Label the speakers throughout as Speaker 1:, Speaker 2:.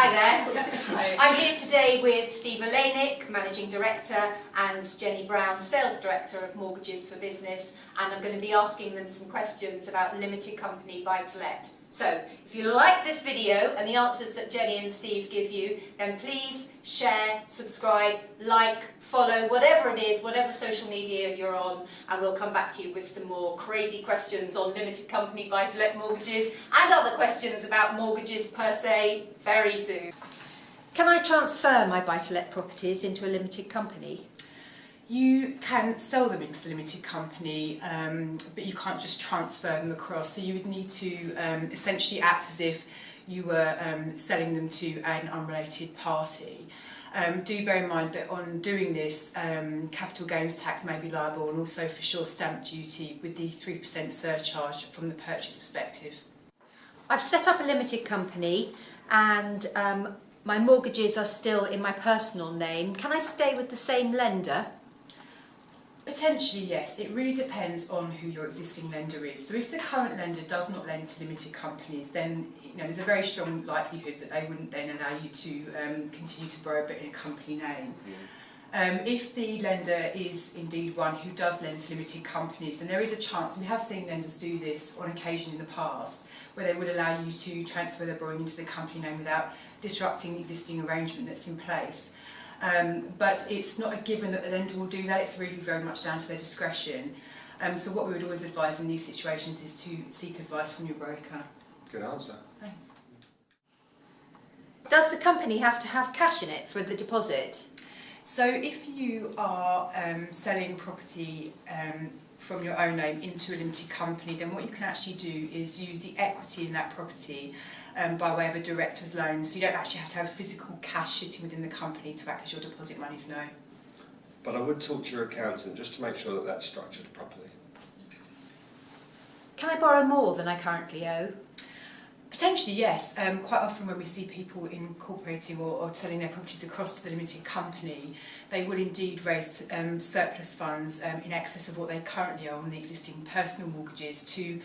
Speaker 1: Hi there.
Speaker 2: Hi.
Speaker 1: I'm here today with Steve Olejnik, Managing Director, and Jenny Brown, Sales Director of Mortgages for Business, and I'm going to be asking them some questions about limited company buy-to-let. So, if you like this video and the answers that Jenny and Steve give you, then please share, subscribe, like, follow, whatever it is, whatever social media you're on, and we'll come back to you with some more crazy questions on limited company buy-to-let mortgages and other questions about mortgages per se very soon. Can I transfer my buy-to-let properties into a limited company?
Speaker 2: You can sell them into the limited company, but you can't just transfer them across. So you would need to essentially act as if you were selling them to an unrelated party. Do bear in mind that on doing this, capital gains tax may be liable, and also for sure stamp duty with the 3% surcharge from the purchase perspective.
Speaker 1: I've set up a limited company and my mortgages are still in my personal name. Can I stay with the same lender?
Speaker 2: Potentially, yes. It really depends on who your existing lender is. So if the current lender does not lend to limited companies, then there's a very strong likelihood that they wouldn't then allow you to continue to borrow but in a company name. If the lender is indeed one who does lend to limited companies, then there is a chance, and we have seen lenders do this on occasion in the past, where they would allow you to transfer their borrowing into the company name without disrupting the existing arrangement that's in place. But it's not a given that the lender will do that. It's really very much down to their discretion. So what we would always advise in these situations is to seek advice from your broker.
Speaker 3: Good answer.
Speaker 2: Thanks.
Speaker 1: Does the company have to have cash in it for the deposit?
Speaker 2: So if you are selling property from your own name into a limited company, then what you can actually do is use the equity in that property by way of a director's loan. So you don't actually have to have physical cash sitting within the company to act as your deposit monies, no.
Speaker 3: But I would talk to your accountant just to make sure that that's structured properly.
Speaker 1: Can I borrow more than I currently owe?
Speaker 2: Potentially, yes. Quite often when we see people incorporating or selling their properties across to the limited company, they would indeed raise surplus funds in excess of what they currently owe on the existing personal mortgages to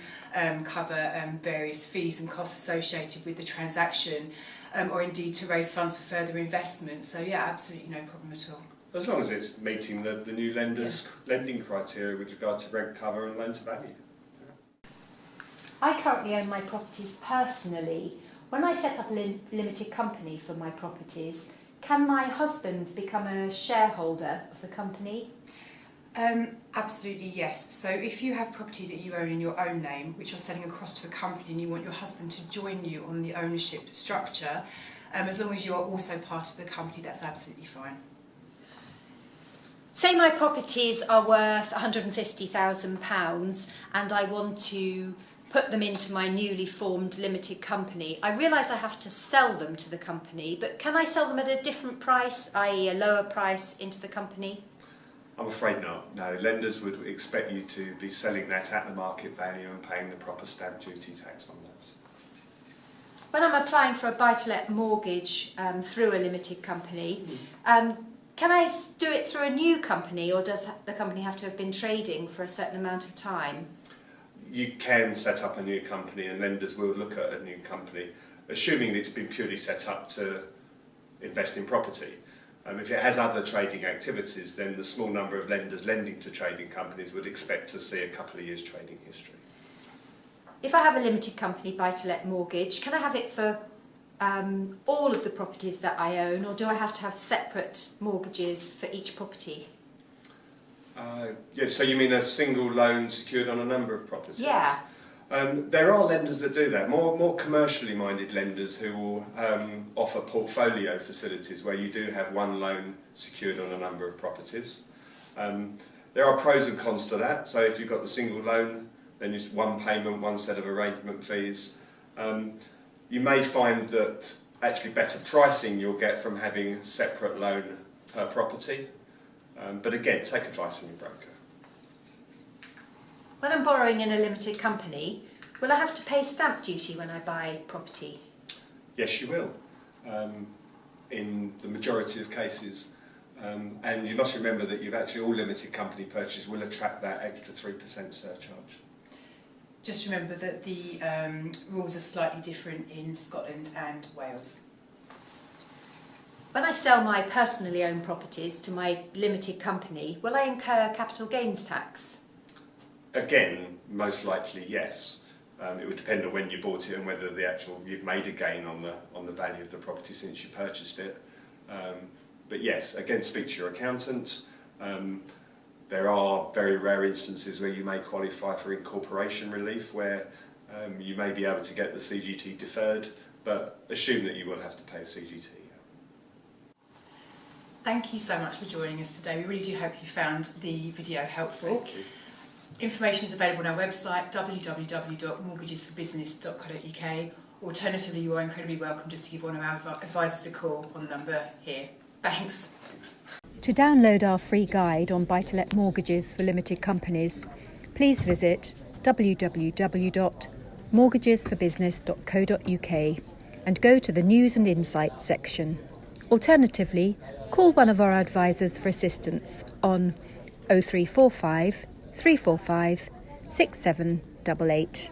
Speaker 2: cover various fees and costs associated with the transaction, or indeed to raise funds for further investment. So yeah, absolutely no problem at all.
Speaker 3: As long as it's meeting the new lender's lending criteria with regard to rent cover and loan to value.
Speaker 1: I currently own my properties personally. When I set up a limited company for my properties, can my husband become a shareholder of the company?
Speaker 2: Absolutely, yes. So if you have property that you own in your own name, which you're selling across to a company, and you want your husband to join you on the ownership structure, as long as you're also part of the company, that's absolutely fine.
Speaker 1: Say my properties are worth £150,000 and I want to put them into my newly formed limited company. I realise I have to sell them to the company, but can I sell them at a different price, i.e. a lower price, into the company?
Speaker 3: I'm afraid not. No, lenders would expect you to be selling that at the market value and paying the proper stamp duty tax on those.
Speaker 1: When I'm applying for a buy-to-let mortgage through a limited company, can I do it through a new company, or does the company have to have been trading for a certain amount of time?
Speaker 3: You can set up a new company, and lenders will look at a new company, assuming it's been purely set up to invest in property. If it has other trading activities, then the small number of lenders lending to trading companies would expect to see a couple of years trading history.
Speaker 1: If I have a limited company buy-to-let mortgage, can I have it for all of the properties that I own, or do I have to have separate mortgages for each property?
Speaker 3: So you mean a single loan secured on a number of properties?
Speaker 1: Yeah.
Speaker 3: There are lenders that do that, more commercially minded lenders who will offer portfolio facilities where you do have one loan secured on a number of properties. There are pros and cons to that. So if you've got the single loan, then it's one payment, one set of arrangement fees. You may find that actually better pricing you'll get from having a separate loan per property. But again, take advice from your broker.
Speaker 1: When I'm borrowing in a limited company, will I have to pay stamp duty when I buy property?
Speaker 3: Yes, you will, in the majority of cases. And you must remember that you've actually, all limited company purchases will attract that extra 3% surcharge.
Speaker 2: Just remember that the rules are slightly different in Scotland and Wales.
Speaker 1: When I sell my personally owned properties to my limited company, will I incur capital gains tax?
Speaker 3: Again, most likely yes. It would depend on when you bought it and whether you've made a gain on the value of the property since you purchased it. But yes, again, speak to your accountant. There are very rare instances where you may qualify for incorporation relief, where you may be able to get the CGT deferred, but assume that you will have to pay a CGT.
Speaker 2: Thank you so much for joining us today. We really do hope you found the video helpful.
Speaker 3: Thank you.
Speaker 2: Information is available on our website, www.mortgagesforbusiness.co.uk. Alternatively, you are incredibly welcome just to give one of our advisors a call on the number here. Thanks.
Speaker 4: To download our free guide on buy-to-let mortgages for limited companies, please visit www.mortgagesforbusiness.co.uk and go to the News and Insights section. Alternatively, call one of our advisors for assistance on 0345 345 6788.